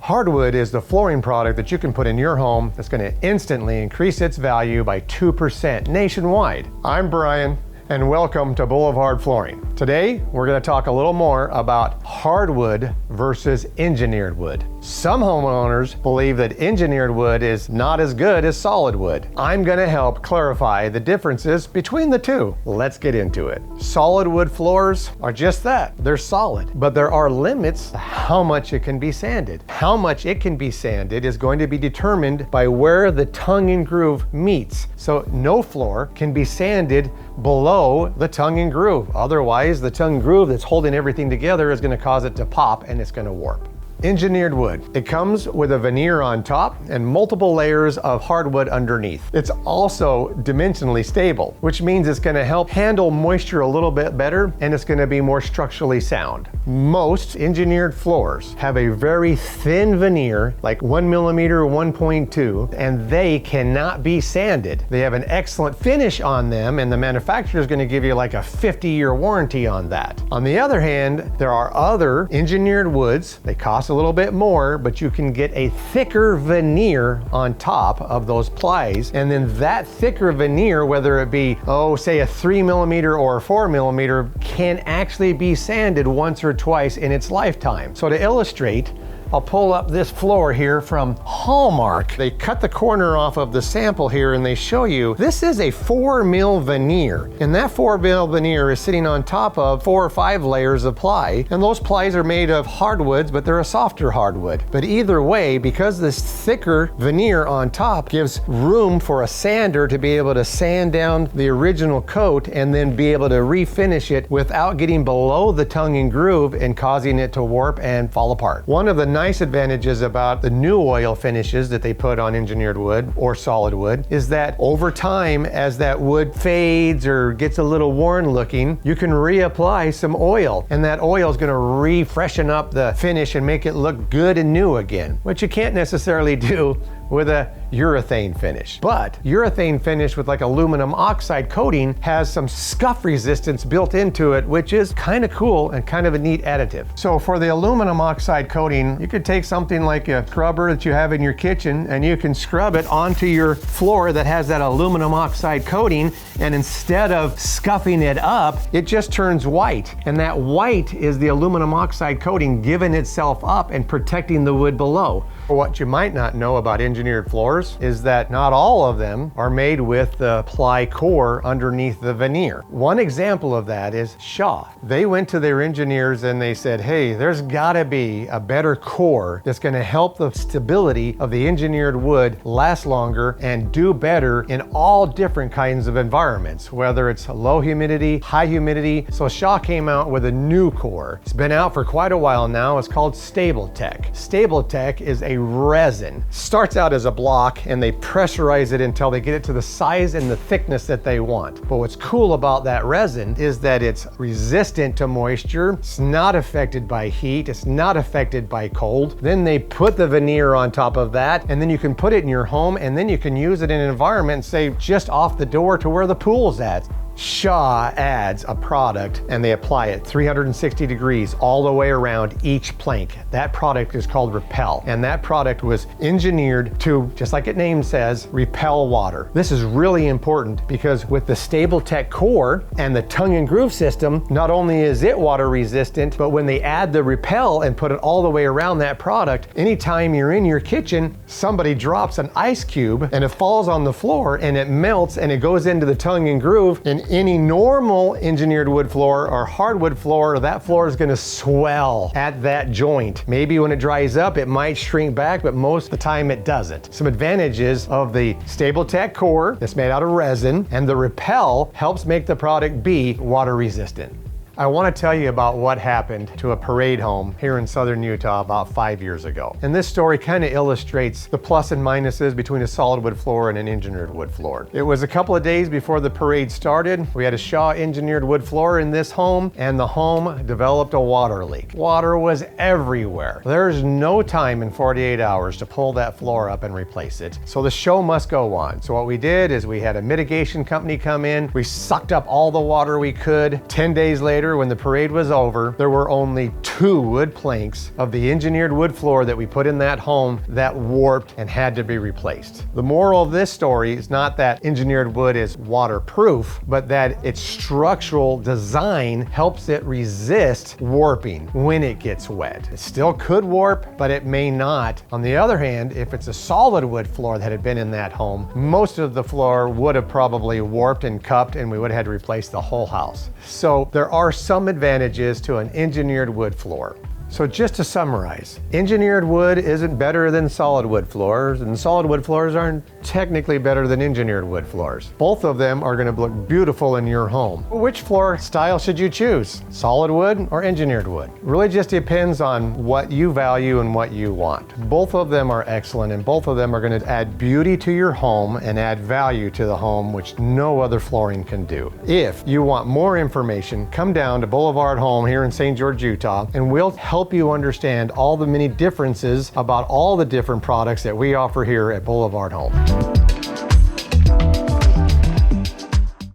Hardwood is the flooring product that you can put in your home that's going to instantly increase its value by 2% nationwide. I'm Brian, and welcome to Boulevard Flooring. Today, we're going to talk a little more about hardwood versus engineered wood. Some homeowners believe that engineered wood is not as good as solid wood. I'm going to help clarify the differences between the two. Let's get into it. Solid wood floors are just that. They're solid, but there are limits to how much it can be sanded. How much it can be sanded is going to be determined by where the tongue and groove meets. So no floor can be sanded below the tongue and groove. Otherwise, the tongue and groove that's holding everything together is going to cause it to pop and it's going to warp. Engineered wood. It comes with a veneer on top and multiple layers of hardwood underneath. It's also dimensionally stable, which means it's going to help handle moisture a little bit better and it's going to be more structurally sound. Most engineered floors have a very thin veneer, like 1 millimeter, 1.2, and they cannot be sanded. They have an excellent finish on them and the manufacturer is going to give you like a 50-year warranty on that. On the other hand, there are other engineered woods. They cost a little bit more, but you can get a thicker veneer on top of those plies, and then that thicker veneer, whether it be say a 3 millimeter or a 4 millimeter, can actually be sanded once or twice in its lifetime. So to illustrate, I'll pull up this floor here from Hallmark. They cut the corner off of the sample here and they show you this is a 4 mil veneer, and that 4 mil veneer is sitting on top of 4 or 5 layers of ply, and those plies are made of hardwoods, but they're a softer hardwood. But either way, because this thicker veneer on top gives room for a sander to be able to sand down the original coat and then be able to refinish it without getting below the tongue and groove and causing it to warp and fall apart. One of the nice advantages about the new oil finishes that they put on engineered wood or solid wood is that over time, as that wood fades or gets a little worn looking, you can reapply some oil, and that oil is going to refreshen up the finish and make it look good and new again, which you can't necessarily do with a urethane finish. But urethane finish with like aluminum oxide coating has some scuff resistance built into it, which is kind of cool and kind of a neat additive. So for the aluminum oxide coating, you could take something like a scrubber that you have in your kitchen and you can scrub it onto your floor that has that aluminum oxide coating, and instead of scuffing it up, it just turns white. And that white is the aluminum oxide coating giving itself up and protecting the wood below. What you might not know about engineered floors is that not all of them are made with the ply core underneath the veneer. One example of that is Shaw. They went to their engineers and they said, hey, there's gotta be a better core that's gonna help the stability of the engineered wood last longer and do better in all different kinds of environments, whether it's low humidity, high humidity. So Shaw came out with a new core. It's been out for quite a while now. It's called Stabletech. Stabletech is a resin. Starts out as a block and they pressurize it until they get it to the size and the thickness that they want. But what's cool about that resin is that it's resistant to moisture. It's not affected by heat. It's not affected by cold. Then they put the veneer on top of that, and then you can put it in your home, and then you can use it in an environment, say just off the door to where the pool's at. Shaw adds a product and they apply it 360 degrees all the way around each plank. That product is called Repel, and that product was engineered to, just like its name says, repel water. This is really important because with the Stabletech core and the tongue and groove system, not only is it water resistant, but when they add the Repel and put it all the way around that product, anytime you're in your kitchen, somebody drops an ice cube and it falls on the floor and it melts and it goes into the tongue and groove, and any normal engineered wood floor or hardwood floor, that floor is going to swell at that joint. Maybe when it dries up, it might shrink back, but most of the time it doesn't. Some advantages of the Stabletech core that's made out of resin, and the Repel helps make the product be water resistant. I want to tell you about what happened to a parade home here in southern Utah about 5 years ago. And this story kind of illustrates the plus and minuses between a solid wood floor and an engineered wood floor. It was a couple of days before the parade started. We had a Shaw engineered wood floor in this home, and the home developed a water leak. Water was everywhere. There's no time in 48 hours to pull that floor up and replace it. So the show must go on. So what we did is we had a mitigation company come in. We sucked up all the water we could. 10 days later, later, when the parade was over, there were only 2 wood planks of the engineered wood floor that we put in that home that warped and had to be replaced. The moral of this story is not that engineered wood is waterproof, but that its structural design helps it resist warping when it gets wet. It still could warp, but it may not. On the other hand, if it's a solid wood floor that had been in that home, most of the floor would have probably warped and cupped, and we would have had to replace the whole house. So there are some advantages to an engineered wood floor. So just to summarize, engineered wood isn't better than solid wood floors, and solid wood floors aren't technically better than engineered wood floors. Both of them are going to look beautiful in your home. Which floor style should you choose? Solid wood or engineered wood? It really just depends on what you value and what you want. Both of them are excellent, and both of them are going to add beauty to your home and add value to the home, which no other flooring can do. If you want more information, come down to BlvdHome here in St. George, Utah, and we'll help you understand all the many differences about all the different products that we offer here at BlvdHome.